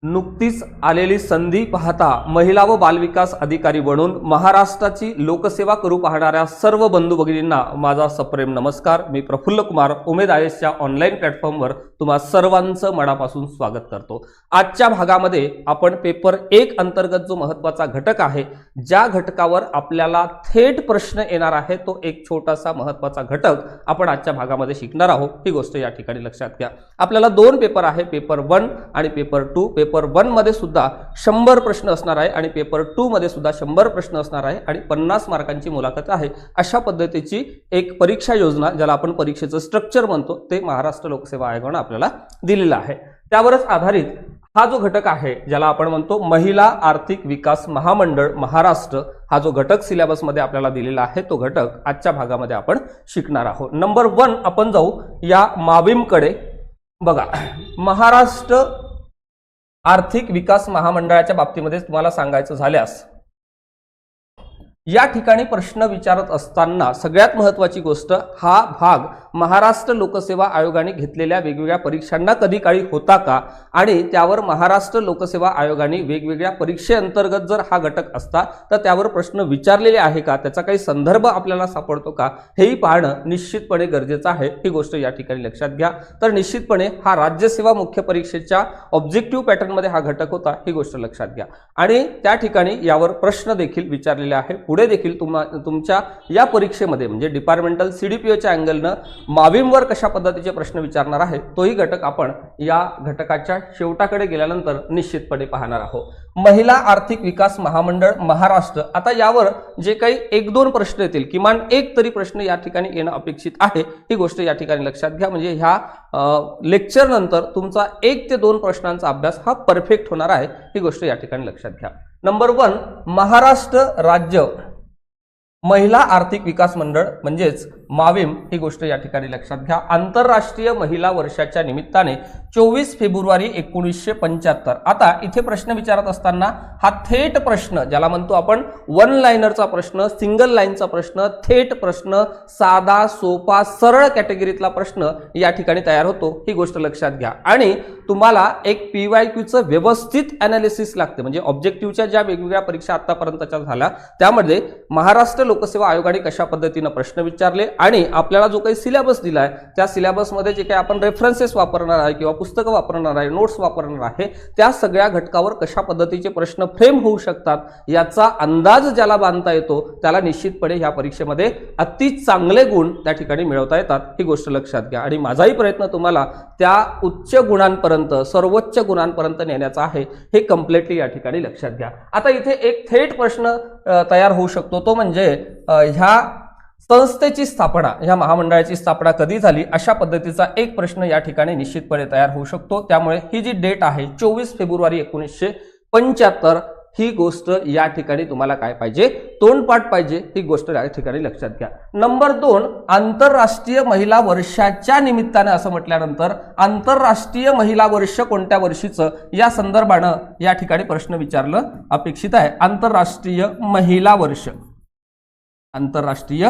नुकतीच आलेली संधी पाहता महिला व बालविकास अधिकारी बनून महाराष्ट्राची लोकसेवा करू पाहणाऱ्या सर्व बंधू भगिनींना माझा सप्रेम नमस्कार। मी प्रफुल्ल कुमार उमेद आयएसच्या ऑनलाईन प्लॅटफॉर्मवर तुम्हा सर्वांचं मनापासून स्वागत करतो। आजच्या भागामध्ये आपण पेपर 1 अंतर्गत जो महत्त्वाचा घटक आहे, ज्या घटकावर आपल्याला थेट प्रश्न येणार आहे, तो एक छोटासा महत्त्वाचा घटक आपण आजच्या भागामध्ये शिकणार आहोत। ही गोष्ट या ठिकाणी लक्षात घ्या। आपल्याला 2 पेपर आहे, पेपर 1 आणि पेपर 2। पेपर 1 मध्ये सुद्धा 100 प्रश्न असणार आहे आणि पेपर 2 मध्ये सुद्धा 100 प्रश्न असणार आहे आणि 50 मार्कांची मुलाखत आहे। अशा पद्धतीची एक परीक्षा योजना, ज्याला आपण परीक्षेचं स्ट्रक्चर म्हणतो, ते महाराष्ट्र लोकसेवा आयोगाने आपल्याला दिलेलं आहे। त्यावरच आधारित हा जो घटक आहे, ज्याला आपण म्हणतो महिला आर्थिक विकास महामंडळ महाराष्ट्र, हा जो घटक सिलेबस मध्ये आपल्याला दिलेला आहे, तो घटक आजच्या भागामध्ये आपण शिकणार आहोत। नंबर 1 आपण जाऊ या माविम कडे। बघा, महाराष्ट्र आर्थिक विकास महामंडळाच्या बाबतीमध्ये तुम्हाला सांगायचं झाल्यास, या ठिकाणी प्रश्न विचारत असताना सगळ्यात महत्त्वाची गोष्ट, हा भाग महाराष्ट्र लोकसेवा आयोगाने घेतलेल्या वेगवेगळ्या परीक्षांना कधी काळी होता का, आणि त्यावर महाराष्ट्र लोकसेवा आयोगाने वेगवेगळ्या परीक्षेअंतर्गत जर हा घटक असता तर त्यावर प्रश्न विचारलेले आहे का, त्याचा काही संदर्भ आपल्याला सापडतो का, हेही पाहणं निश्चितपणे गरजेचं आहे। ही गोष्ट या ठिकाणी लक्षात घ्या। तर निश्चितपणे हा राज्यसेवा मुख्य परीक्षेच्या ऑब्जेक्टिव्ह पॅटर्न मध्ये हा घटक होता, ही गोष्ट लक्षात घ्या। आणि त्या ठिकाणी यावर प्रश्न देखील विचारलेले आहे। पुढे देखील तुमच्या या परीक्षेमध्ये म्हणजे डिपार्टमेंटल सीडीपीओच्या अँगलनं माविमवर कशा पद्धतीचे प्रश्न विचारणार आहे, तोही घटक आपण या घटकाच्या शेवटाकडे गेल्यानंतर निश्चितपणे पाहणार आहोत। महिला आर्थिक विकास महामंडळ महाराष्ट्र, आता यावर जे काही 1-2 प्रश्न येतील, किमान एक तरी प्रश्न या ठिकाणी येणं अपेक्षित आहे। ही गोष्ट या ठिकाणी लक्षात घ्या। म्हणजे ह्या लेक्चर नंतर तुमचा 1 ते 2 प्रश्नांचा अभ्यास हा परफेक्ट होणार आहे। ही गोष्ट या ठिकाणी लक्षात घ्या। नंबर 1, महाराष्ट्र राज्य महिला आर्थिक विकास मंडळ म्हणजेच माविम, ही गोष्ट या ठिकाणी लक्षात घ्या। आंतरराष्ट्रीय महिला वर्षाच्या निमित्ताने 24 फेब्रुवारी 1975। आता इथे प्रश्न विचारत असताना हा थेट प्रश्न, ज्याला म्हणतो आपण 1 लाइनरचा प्रश्न, सिंगल लाईनचा प्रश्न, थेट प्रश्न, साधा सोपा सरळ कॅटेगरीतला प्रश्न या ठिकाणी तयार होतो। ही गोष्ट लक्षात घ्या। आणि तुम्हाला एक पीवायक्यूचं व्यवस्थित ॲनालिसिस लागते। म्हणजे ऑब्जेक्टिव्हच्या ज्या वेगवेगळ्या परीक्षा आतापर्यंतच्या झाल्या, त्यामध्ये महाराष्ट्र लोकसेवा आयोगाने कशा पद्धतीने प्रश्न विचारले आणि आपल्याला जो काही सिलेबस दिलाय, त्या सिलेबसमध्ये जे काही आपण रेफरन्सेस वापरणार आहे किंवा पुस्तकं वापरणार आहे, नोट्स वापरणार आहे, त्या सगळ्या घटकावर कशा पद्धतीचे प्रश्न फ्रेम होऊ शकतात, याचा अंदाज ज्याला बांधता येतो, त्याला निश्चितपणे ह्या परीक्षेमध्ये अति चांगले गुण त्या ठिकाणी मिळवता येतात। ही गोष्ट लक्षात घ्या। आणि माझाही प्रयत्न तुम्हाला त्या उच्च गुणांपर्यंत, सर्वोच्च गुणांपर्यंत नेण्याचा आहे, हे कम्प्लीटली या ठिकाणी लक्षात घ्या। आता इथे एक थेट प्रश्न तयार होऊ शकतो, तो म्हणजे ह्या संस्थेची स्थापना, ह्या महामंडळाची स्थापना कधी झाली, अशा पद्धतीचा एक प्रश्न या ठिकाणी निश्चितपणे तयार होऊ शकतो। त्यामुळे ही जी डेट आहे 24 फेब्रुवारी 1975, ही गोष्ट या ठिकाणी तुम्हाला काय पाहिजे, तोंडपाठ पाहिजे। ही गोष्ट या ठिकाणी लक्षात घ्या। नंबर 2, आंतरराष्ट्रीय महिला वर्षाच्या निमित्ताने असं म्हटल्यानंतर आंतरराष्ट्रीय महिला वर्ष कोणत्या वर्षीचं, या संदर्भानं या ठिकाणी प्रश्न विचारलं अपेक्षित आहे। आंतरराष्ट्रीय महिला वर्ष, आंतरराष्ट्रीय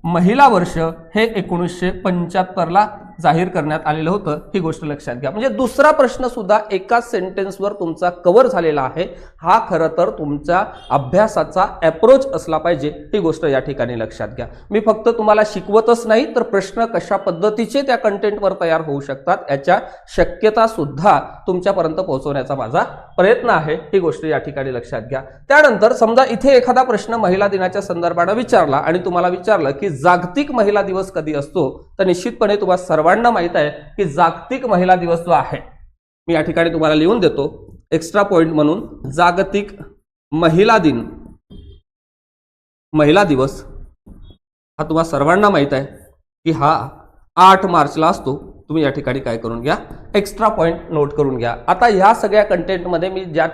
महिला वर्ष हे 1975 ला जाहीर करण्यात आलेलं होतं। ही गोष्ट लक्षात घ्या। म्हणजे दुसरा प्रश्न सुद्धा एकाच सेंटेन्सवर तुमचा कव्हर झालेला आहे। हा खरं तर तुमच्या अभ्यासाचा अप्रोच असला पाहिजे। ही गोष्ट या ठिकाणी लक्षात घ्या। मी फक्त तुम्हाला शिकवतच नाही, तर प्रश्न कशा पद्धतीचे त्या कंटेंटवर तयार होऊ शकतात याच्या शक्यता सुद्धा तुमच्यापर्यंत पोहोचवण्याचा माझा प्रयत्न आहे। ही गोष्ट या ठिकाणी लक्षात घ्या। त्यानंतर समजा इथे एखादा प्रश्न महिला दिनाच्या संदर्भाने विचारला आणि तुम्हाला विचारलं की जागतिक महिला दिवस कधी असतो, तर निश्चितपणे तुम्हाला सर्वांना माहित आहे की जागतिक महिला दिवस जो आहे, मी या ठिकाणी तुम्हाला लिहून देतो एक्स्ट्रा पॉइंट म्हणून, जागतिक महिला दिन, महिला दिवस हा तुम्हाला सर्वांना माहित आहे की हा 8 मार्चला असतो। तुम्ही या ठिकाणी काय करून घ्या, एक्स्ट्रा पॉइंट नोट करून घ्या। आता ह्या सगळ्या कंटेंटमध्ये मी ज्या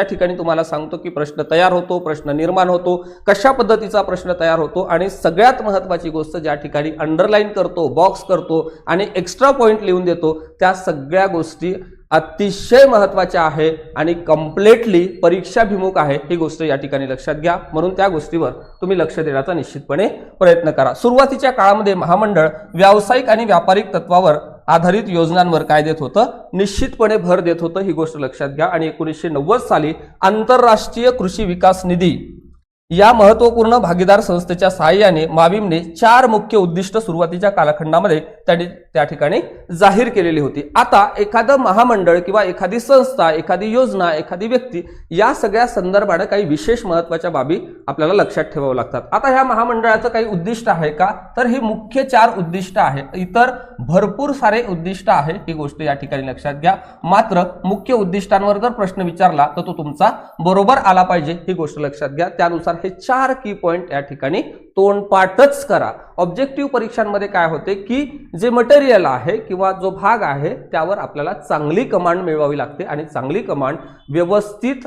ठिकाणी तुम्हाला सांगतो की प्रश्न तयार होतो, प्रश्न निर्माण होतो, कशा पद्धतीचा प्रश्न तयार होतो, आणि सगळ्यात महत्त्वाची गोष्ट ज्या ठिकाणी अंडरलाईन करतो, बॉक्स करतो आणि एक्स्ट्रा पॉइंट लिहून देतो, त्या सगळ्या गोष्टी अतिशय महत्त्वाच्या आहे आणि कम्प्लीटली परीक्षाभिमुख आहे। ही गोष्ट या ठिकाणी लक्षात घ्या। म्हणून त्या गोष्टीवर तुम्ही लक्ष देण्याचा निश्चितपणे प्रयत्न करा। सुरुवातीच्या काळामध्ये महामंडळ व्यावसायिक आणि व्यापारिक तत्वावर आधारित योजनांवर काय देत होतं, निश्चितपणे भर देत होतं, ही गोष्ट लक्षात घ्या. आणि 1990 साली आंतरराष्ट्रीय कृषी विकास निधी या महत्वपूर्ण भागीदार संस्थेच्या सहाय्याने माविमने 4 मुख्य उद्दिष्ट सुरुवातीच्या कालखंडामध्ये त्यांनी त्या ठिकाणी जाहीर केलेली होती. आता एखादं महामंडळ किंवा एखादी संस्था, एखादी योजना, एखादी व्यक्ती या सगळ्या संदर्भाने काही विशेष महत्वाच्या बाबी आपल्याला लक्षात ठेवाव्या लागतात. आता ह्या महामंडळाचं काही उद्दिष्ट आहे का, तर ही मुख्य 4 उद्दिष्ट आहेत. इतर भरपूर सारे उद्दिष्ट आहे, ही गोष्ट या ठिकाणी लक्षात घ्या. मात्र मुख्य उद्दिष्टांवर जर प्रश्न विचारला तर तो तुमचा बरोबर आला पाहिजे, ही गोष्ट लक्षात घ्या. त्यानुसार हे 4 की पॉइंट या ठिकाणी तोंडपाठच करा. ऑब्जेक्टिव्ह परीक्षांमध्ये काय होते की जे मटेरियल आहे किंवा जो भाग आहे त्यावर आपल्याला चांगली कमांड मिळवावी लागते आणि चांगली कमांड व्यवस्थित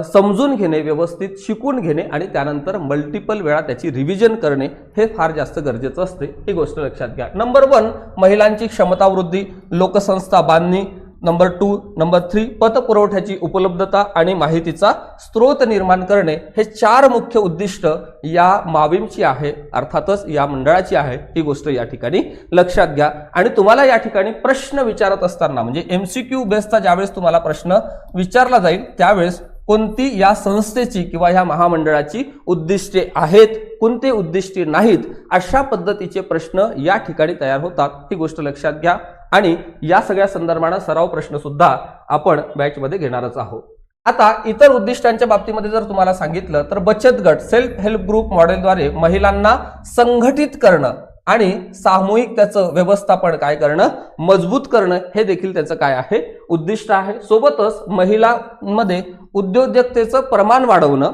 समजून घेणे, व्यवस्थित शिकून घेणे आणि त्यानंतर मल्टिपल वेळा त्याची रिव्हिजन करणे हे फार जास्त गरजेचं असते, ही गोष्ट लक्षात घ्या. नंबर 1 महिलांची क्षमता वृद्धी, लोकसंस्था बांधणी. नंबर 2, नंबर 3 पतपुरवठ्याची उपलब्धता आणि माहितीचा स्रोत निर्माण करणे. हे 4 मुख्य उद्दिष्ट या माविमची आहे, अर्थातच या मंडळाची आहे, ही गोष्ट या ठिकाणी लक्षात घ्या. आणि तुम्हाला या ठिकाणी प्रश्न विचारत असताना म्हणजे MCQ बेसचा ज्यावेळेस तुम्हाला प्रश्न विचारला जाईल त्यावेळेस कोणती या संस्थेची किंवा या महामंडळाची उद्दिष्टे आहेत, कोणते उद्दिष्टे नाहीत, अशा पद्धतीचे प्रश्न या ठिकाणी तयार होतात, ही गोष्ट लक्षात घ्या. आणि या सगळ्या संदर्भाने सराव प्रश्न सुद्धा आपण बॅचमध्ये घेणारच आहोत. आता इतर उद्दिष्टांच्या बाबतीमध्ये जर तुम्हाला सांगितलं तर बचत गट, सेल्फ हेल्प ग्रुप मॉडेलद्वारे महिलांना संघटित करणं आणि सामूहिक त्याचं व्यवस्थापन काय करणं, मजबूत करणं, हे देखील त्याचं काय आहे, उद्दिष्ट आहे. सोबतच महिलांमध्ये उद्योजकतेचं प्रमाण वाढवणं,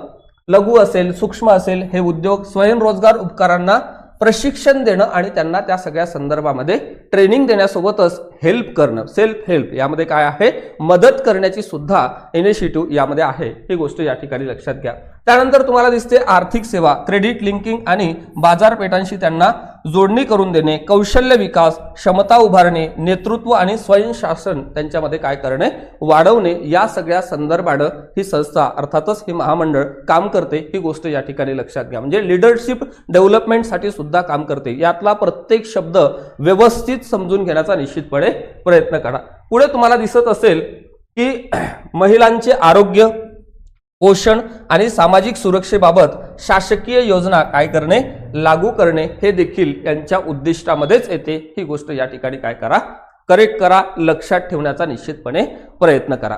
लघु असेल, सूक्ष्म असेल हे उद्योग, स्वयंरोजगार उपकरणांना प्रशिक्षण देणं आणि त्यांना त्या सगळ्या संदर्भामध्ये ट्रेनिंग देण्यासोबतच हेल्प करणं, सेल्फ हेल्प यामध्ये काय आहे, मदत करण्याची सुद्धा इनिशिएटिव्ह यामध्ये आहे, ही गोष्ट या ठिकाणी लक्षात घ्या. त्यानंतर तुम्हाला दिसते आर्थिक सेवा, क्रेडिट लिंकिंग आणि बाजारपेठांशी त्यांना जोडणी करून देणे, कौशल्य विकास, क्षमता उभारणे, नेतृत्व आणि स्वयंशासन त्यांच्यामध्ये काय करणे, वाढवणे, या सगळ्या संदर्भाने ही संस्था अर्थातच ही महामंडळ काम करते, ही गोष्ट या ठिकाणी लक्षात घ्या. म्हणजे लिडरशिप डेव्हलपमेंटसाठी सुद्धा काम करते. यातला प्रत्येक शब्द व्यवस्थित समजून घेण्याचा निश्चितपणे प्रयत्न करा. पुढे तुम्हाला दिसत असेल की महिलांचे आरोग्य, पोषण आणि सामाजिक सुरक्षेबाबत शासकीय योजना काय करणे, लागू करणे, हे देखील यांच्या उद्दिष्टामध्येच येते, ही गोष्ट या ठिकाणी काय करा, करेक्ट करा, लक्षात ठेवण्याचा निश्चितपणे प्रयत्न करा.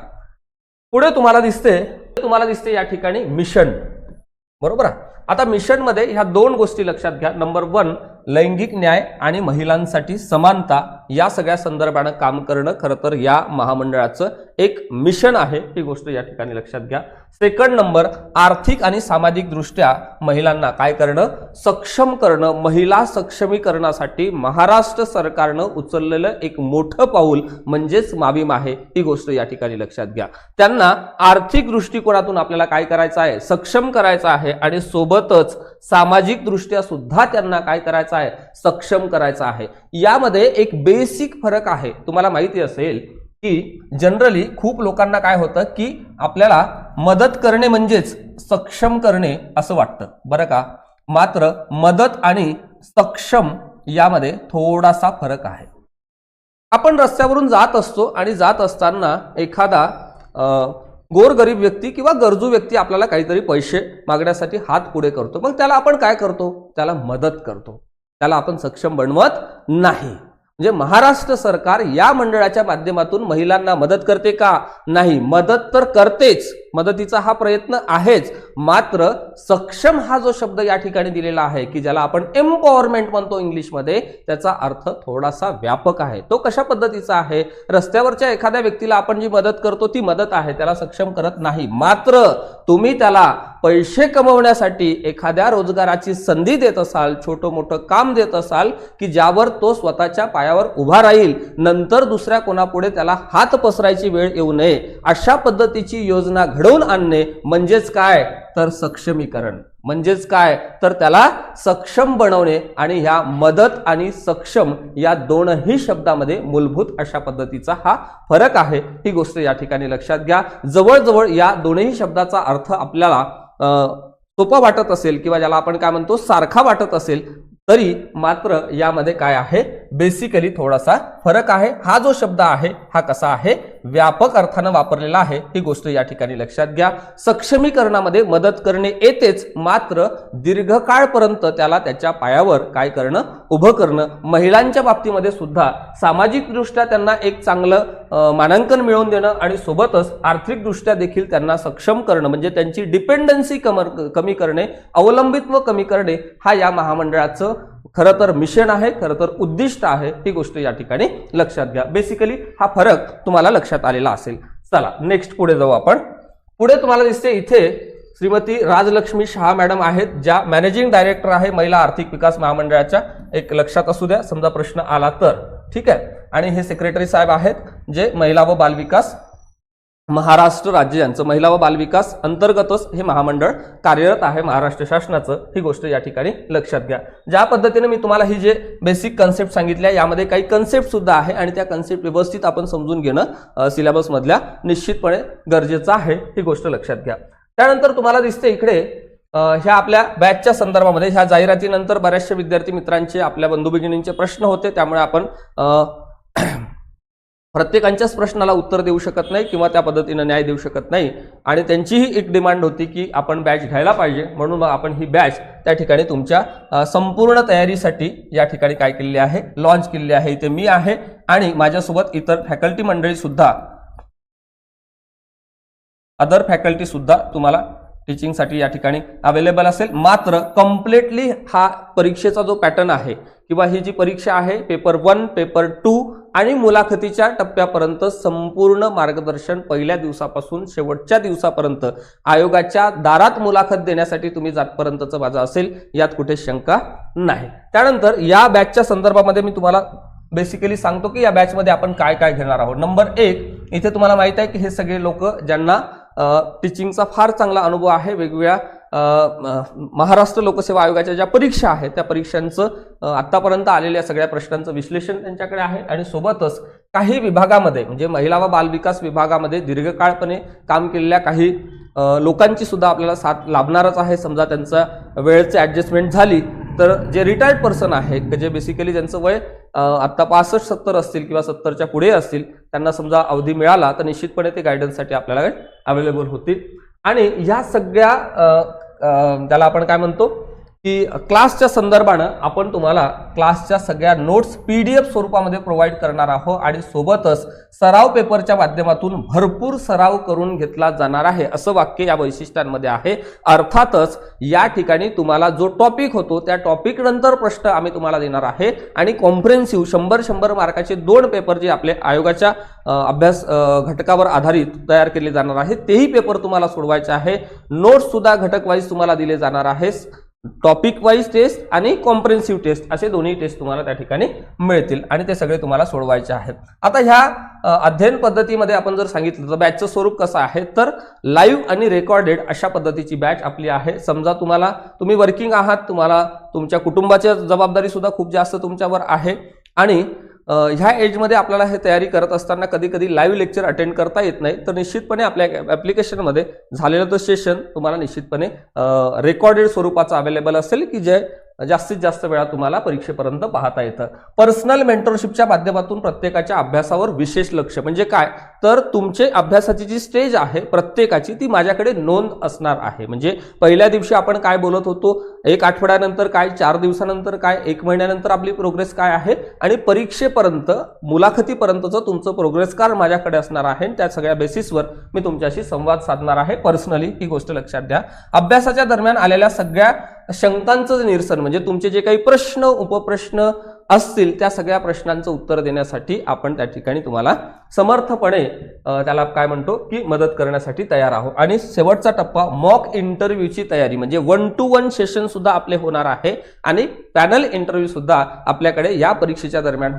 पुढे तुम्हाला दिसते या ठिकाणी मिशन, बरोबर. आता मिशन मध्ये ह्या 2 गोष्टी लक्षात घ्या. नंबर 1 लैंगिक न्याय आणि महिलांसाठी समानता या सगळ्या संदर्भाने काम करणं खरं तर या महामंडळाचं एक मिशन आहे, ही गोष्ट या ठिकाणी लक्षात घ्या. सेकंड नंबर आर्थिक आणि सामाजिक दृष्ट्या महिलांना काय करणं, सक्षम करणं. महिला सक्षमीकरणासाठी महाराष्ट्र सरकारनं उचललेलं एक मोठं पाऊल म्हणजेच माविम आहे, ही गोष्ट या ठिकाणी लक्षात घ्या. त्यांना आर्थिक दृष्टिकोनातून आपल्याला काय करायचं आहे, सक्षम करायचं आहे आणि सोबतच सामाजिक दृष्ट्या सुद्धा त्यांना काय करायचं आहे, सक्षम करायचं आहे. यामध्ये एक बेसिक फरक आहे. तुम्हाला माहिती असेल की जनरली खूप लोकांना काय होतं की आपल्याला मदत करणे म्हणजेच सक्षम करणे असं वाटतं, बरं का. मात्र मदत आणि सक्षम यामध्ये थोडासा फरक आहे. आपण रस्त्यावरून जात असतो आणि जात असताना एखादा गोरगरीब व्यक्ती किंवा गरजू व्यक्ती आपल्याला काहीतरी पैसे मागण्यासाठी हात पुढे करतो, मग त्याला आपण काय करतो, त्याला मदत करतो, त्याला आपण सक्षम बनवत नाही. म्हणजे महाराष्ट्र सरकार या मंडळाच्या माध्यमातून महिलांना मदत करते का, नाही, मदत तर करतेच, मदतीचा हा प्रयत्न आहेच, मात्र सक्षम हा जो शब्द या ठिकाणी दिलेला आहे की ज्याला आपण एम्पॉवरमेंट म्हणतो इंग्लिशमध्ये, त्याचा अर्थ थोडासा व्यापक आहे. तो कशा पद्धतीचा आहे, रस्त्यावरच्या एखाद्या व्यक्तीला आपण जी मदत करतो ती मदत आहे, त्याला सक्षम करत नाही. मात्र तुम्ही त्याला पैसे कमवण्यासाठी एखाद्या रोजगाराची संधी देत असाल, छोटं मोठं काम देत असाल की ज्यावर तो स्वतःच्या पायावर उभा राहील, नंतर दुसऱ्या कोणापुढे त्याला हात पसरायची वेळ येऊ नये, अशा पद्धतीची योजना घडवून आणणे म्हणजेच काय, तर सक्षमीकरण. म्हणजेच काय, तर त्याला सक्षम बनवणे. आणि ह्या मदत आणि सक्षम या दोनही शब्दामध्ये मूलभूत अशा पद्धतीचा हा फरक आहे, ही गोष्ट या ठिकाणी लक्षात घ्या. जवळजवळ या दोनही शब्दाचा अर्थ आपल्याला सोपा वाटत असेल किंवा ज्याला आपण काय म्हणतो सारखा वाटत असेल, तरी मात्र यामध्ये काय आहे, बेसिकली थोडासा फरक आहे. हा जो शब्द आहे हा कसा आहे, व्यापक अर्थानं वापरलेला आहे. ही गोष्ट या ठिकाणी लक्षात घ्या. सक्षमीकरणामध्ये मदत करणे येतेच, मात्र दीर्घकाळपर्यंत त्याला त्याच्या पायावर काय करणं, उभं करणं. महिलांच्या बाबतीमध्ये सुद्धा सामाजिकदृष्ट्या त्यांना एक चांगलं मानांकन मिळवून देणं आणि सोबतच आर्थिकदृष्ट्या देखील त्यांना सक्षम करणं, म्हणजे त्यांची डिपेंडन्सी कमी करणे, अवलंबित्व कमी करणे, हा या महामंडळाचं खरं तर मिशन आहे, खरं तर उद्दिष्ट आहे. ही गोष्ट या ठिकाणी लक्षात घ्या. बेसिकली हा फरक तुम्हाला लक्षात आलेला असेल. चला नेक्स्ट पुढे जाऊ आपण. पुढे तुम्हाला दिसते इथे श्रीमती राजलक्ष्मी शहा मॅडम आहेत, ज्या मॅनेजिंग डायरेक्टर आहे महिला आर्थिक विकास महामंडळाच्या. एक लक्षात असू द्या, समजा प्रश्न आला तर. ठीक आहे. आणि हे सेक्रेटरी साहेब आहेत, जे महिला व बालविकास महाराष्ट्र राज्य यांचं महिला व बालविकास अंतर्गतच हे महामंडळ कार्यरत आहे महाराष्ट्र शासनाचं. ही गोष्ट या ठिकाणी लक्षात घ्या. ज्या पद्धतीने मी तुम्हाला ही जे बेसिक कन्सेप्ट सांगितल्या, यामध्ये काही कन्सेप्ट सुद्धा आहे आणि त्या कन्सेप्ट व्यवस्थित आपण समजून घेणं सिलेबस मधल्या निश्चितपणे गरजेचं आहे. ही गोष्ट लक्षात घ्या. त्यानंतर तुम्हाला दिसते इकडे ह्या आपल्या बॅचच्या संदर्भामध्ये ह्या जाहिरातीनंतर बऱ्याचशा विद्यार्थी मित्रांचे, आपल्या बंधू भगिनींचे प्रश्न होते, त्यामुळे आपण प्रत्येकाच्याच प्रश्नाला उत्तर देऊ शकत नाही किंवा त्या पद्धतीने न्याय देऊ शकत नाही. आणि त्यांचीही एक डिमांड होती की आपण बॅच घ्यायला पाहिजे, म्हणून मग आपण ही बॅच त्या ठिकाणी तुमच्या संपूर्ण तयारीसाठी या ठिकाणी काय केलेली आहे, लॉन्च केलेली आहे. इथे मी आहे आणि माझ्यासोबत इतर फॅकल्टी मंडळी सुद्धा, अदर फॅकल्टी सुद्धा तुम्हाला टीचिंगसाठी या ठिकाणी अवेलेबल असेल. मात्र कम्प्लिटली हा परीक्षेचा जो पॅटर्न आहे किंवा ही जी परीक्षा आहे, पेपर 1, पेपर 2 आणि मुलाखतीच्या टप्प्यापर्यंत संपूर्ण मार्गदर्शन पहिल्या दिवसापासून शेवटच्या दिवसापर्यंत आयोगाच्या दारात मुलाखत देण्यासाठी तुम्ही जातपर्यंतचं माझं असेल, यात कुठे शंका नाही. त्यानंतर या बॅचच्या संदर्भामध्ये मी तुम्हाला बेसिकली सांगतो की या बॅचमध्ये आपण काय काय घेणार आहोत. नंबर 1, इथे तुम्हाला माहित आहे की हे सगळे लोक ज्यांना टीचिंगचा फार चांगला अनुभव आहे, वेगवेगळ्या महाराष्ट्र लोकसेवा आयोगाच्या ज्या परीक्षा आहेत त्या परीक्षांचं आतापर्यंत आलेल्या सगळ्या प्रश्नांचं विश्लेषण त्यांच्याकडे आहे. आणि सोबतच काही विभागामध्ये, म्हणजे महिला व बालविकास विभागामध्ये दीर्घकाळपणे काम केलेल्या काही लोकांची सुद्धा आपल्याला साथ लाभणारच आहे. समजा त्यांचा वेळेची ऍडजस्टमेंट झाली तर जे रिटायर्ड पर्सन आहे, जे बेसिकली ज्यांचं वय आता 65-70 असतील किंवा 70च्या पुढे असतील, त्यांना समजा अवधी मिळाला तर निश्चितपणे ते गायडन्ससाठी आपल्याला अवेलेबल होतील. आणि या सगळ्या त्याला आपण काय म्हणतो की क्लासच्या संदर्भानं आपण तुम्हाला क्लासच्या सगळ्या नोट्स PDF स्वरूपामध्ये प्रोव्हाइड करणार आहोत आणि सोबतच सराव पेपरच्या माध्यमातून भरपूर सराव करून घेतला जाणार आहे, असं वाक्य या वैशिष्ट्यांमध्ये आहे. अर्थातच या ठिकाणी तुम्हाला जो टॉपिक होतो त्या टॉपिक नंतर प्रश्न आम्ही तुम्हाला देणार आहे आणि कॉम्प्रिहेन्सिव्ह 100 मार्काचे 2 पेपर जे आपले आयोगाच्या अभ्यास घटकावर आधारित तयार केले जाणार आहेत, तेही पेपर तुम्हाला सोडवायचे आहे. नोट्स सुद्धा घटक वाईज तुम्हाला दिले जाणार आहे. टॉपिक वाईज टेस्ट आणि कॉम्प्रिहेन्सिव्ह टेस्ट असे दोन्ही टेस्ट तुम्हाला त्या ठिकाणी मिळतील आणि ते सगळे तुम्हाला सोडवायचे आहेत. आता ह्या अध्ययन पद्धतीमध्ये आपण जर सांगितलं तर बॅचचं स्वरूप कसं आहे, तर लाईव्ह आणि रेकॉर्डेड अशा पद्धतीची बॅच आपली आहे. समजा तुम्ही वर्किंग आहात, तुम्हाला तुमच्या कुटुंबाची जबाबदारी सुद्धा खूप जास्त तुमच्यावर आहे आणि ह्या एजमध्ये आपल्याला हे तयारी करत असताना कधी कधी लाईव्ह लेक्चर अटेंड करता येत नाही, तर निश्चितपणे आपल्या ॲप्लिकेशनमध्ये झालेलं तो सेशन तुम्हाला निश्चितपणे रेकॉर्डेड स्वरूपाचं अवेलेबल असेल की जे जास्तीत जास्त वेळा तुम्हाला परीक्षेपर्यंत पाहता येतं. पर्सनल मेंटरशिपच्या माध्यमातून प्रत्येकाच्या अभ्यासावर विशेष लक्ष, म्हणजे काय तर तुमचे अभ्यासाची जी स्टेज आहे प्रत्येकाची ती माझ्याकडे नोंद असणार आहे. म्हणजे पहिल्या दिवशी आपण काय बोलत होतो, 1 आठवड्यानंतर काय, 4 दिवसानंतर काय, 1 महिन्यानंतर आपली प्रोग्रेस काय आहे आणि परीक्षेपर्यंत मुलाखतीपर्यंतचं तुमचं प्रोग्रेस कार्ड माझ्याकडे असणार आहे. त्या सगळ्या बेसिसवर मी तुमच्याशी संवाद साधणार आहे पर्सनली. ही गोष्ट लक्षात घ्या. अभ्यासाच्या दरम्यान आलेल्या सगळ्या शंकांचं निरसन, म्हणजे तुमचे जे काही प्रश्न उपप्रश्न असतील त्या सगळ्या प्रश्नांचं उत्तर देण्यासाठी आपण त्या ठिकाणी तुम्हाला समर्थपणे त्याला काय म्हणतो की मदत करण्यासाठी तयार आहोत. आणि शेवटचा टप्पा मॉक इंटरव्ह्यूची तयारी, म्हणजे 1-to-1 सेशन सुद्धा आपले होणार आहे आणि पॅनल इंटरव्ह्यू सुद्धा आपल्याकडे या परीक्षेच्या दरम्यान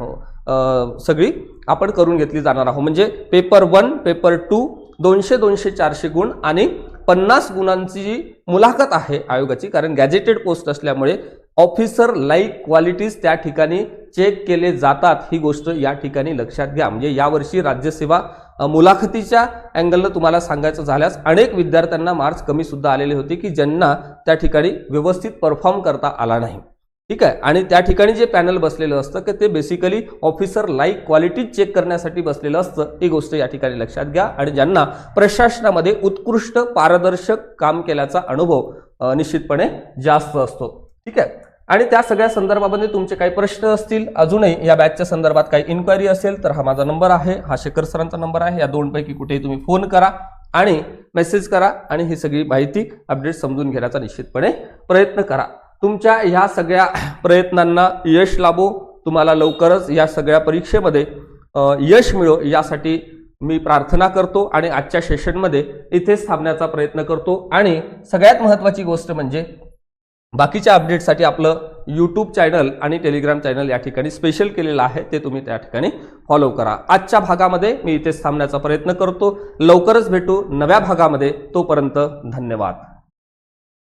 सगळी आपण करून घेतली जाणार आहोत. म्हणजे पेपर 1, पेपर 2 200, 400 गुण आणि 50 गुणांची जी मुलाखत आहे आयोगाची, कारण गॅजेटेड पोस्ट असल्यामुळे ऑफिसर लाईक क्वालिटीज त्या ठिकाणी चेक केले जातात. ही गोष्ट या ठिकाणी लक्षात घ्या. म्हणजे यावर्षी राज्यसेवा मुलाखतीच्या अँगलनं तुम्हाला सांगायचं झाल्यास अनेक विद्यार्थ्यांना मार्क्स कमी सुद्धा आलेले होते की ज्यांना त्या ठिकाणी व्यवस्थित परफॉर्म करता आला नाही. ठीक आहे. आणि त्या ठिकाणी जे पॅनल बसलेलं असतं की ते basically officer like quality check करण्यासाठी बसलेलं असतं, ही गोष्ट या ठिकाणी लक्षात घ्या. आणि ज्यांना प्रशासनामध्ये उत्कृष्ट पारदर्शक काम केल्याचा अनुभव निश्चितपणे जास्त असतो. ठीक आहे. आणि त्या सगळ्या संदर्भामध्ये तुमचे काही प्रश्न असतील, अजूनही या बॅचच्या संदर्भात काही इन्क्वायरी असेल तर हा माझा नंबर आहे, हा शेखर सरांचा नंबर आहे. या दोनपैकी कुठेही तुम्ही फोन करा आणि मेसेज करा आणि ही सगळी माहिती अपडेट समजून घेण्याचा निश्चितपणे प्रयत्न करा. तुमच्या ह्या सगळ्या प्रयत्नांना यश लाभो, तुम्हाला लवकरच या सगळ्या परीक्षेमध्ये यश मिळो यासाठी मी प्रार्थना करतो आणि आजच्या सेशनमध्ये इथेच थांबण्याचा प्रयत्न करतो. आणि सगळ्यात महत्त्वाची गोष्ट म्हणजे बाकीच्या अपडेटसाठी आपलं यूट्यूब चॅनल आणि टेलिग्राम चॅनल या ठिकाणी स्पेशल केलेलं आहे, ते तुम्ही त्या ठिकाणी फॉलो करा. आजच्या भागामध्ये मी इथेच थांबण्याचा प्रयत्न करतो. लवकरच भेटू नव्या भागामध्ये. तोपर्यंत धन्यवाद.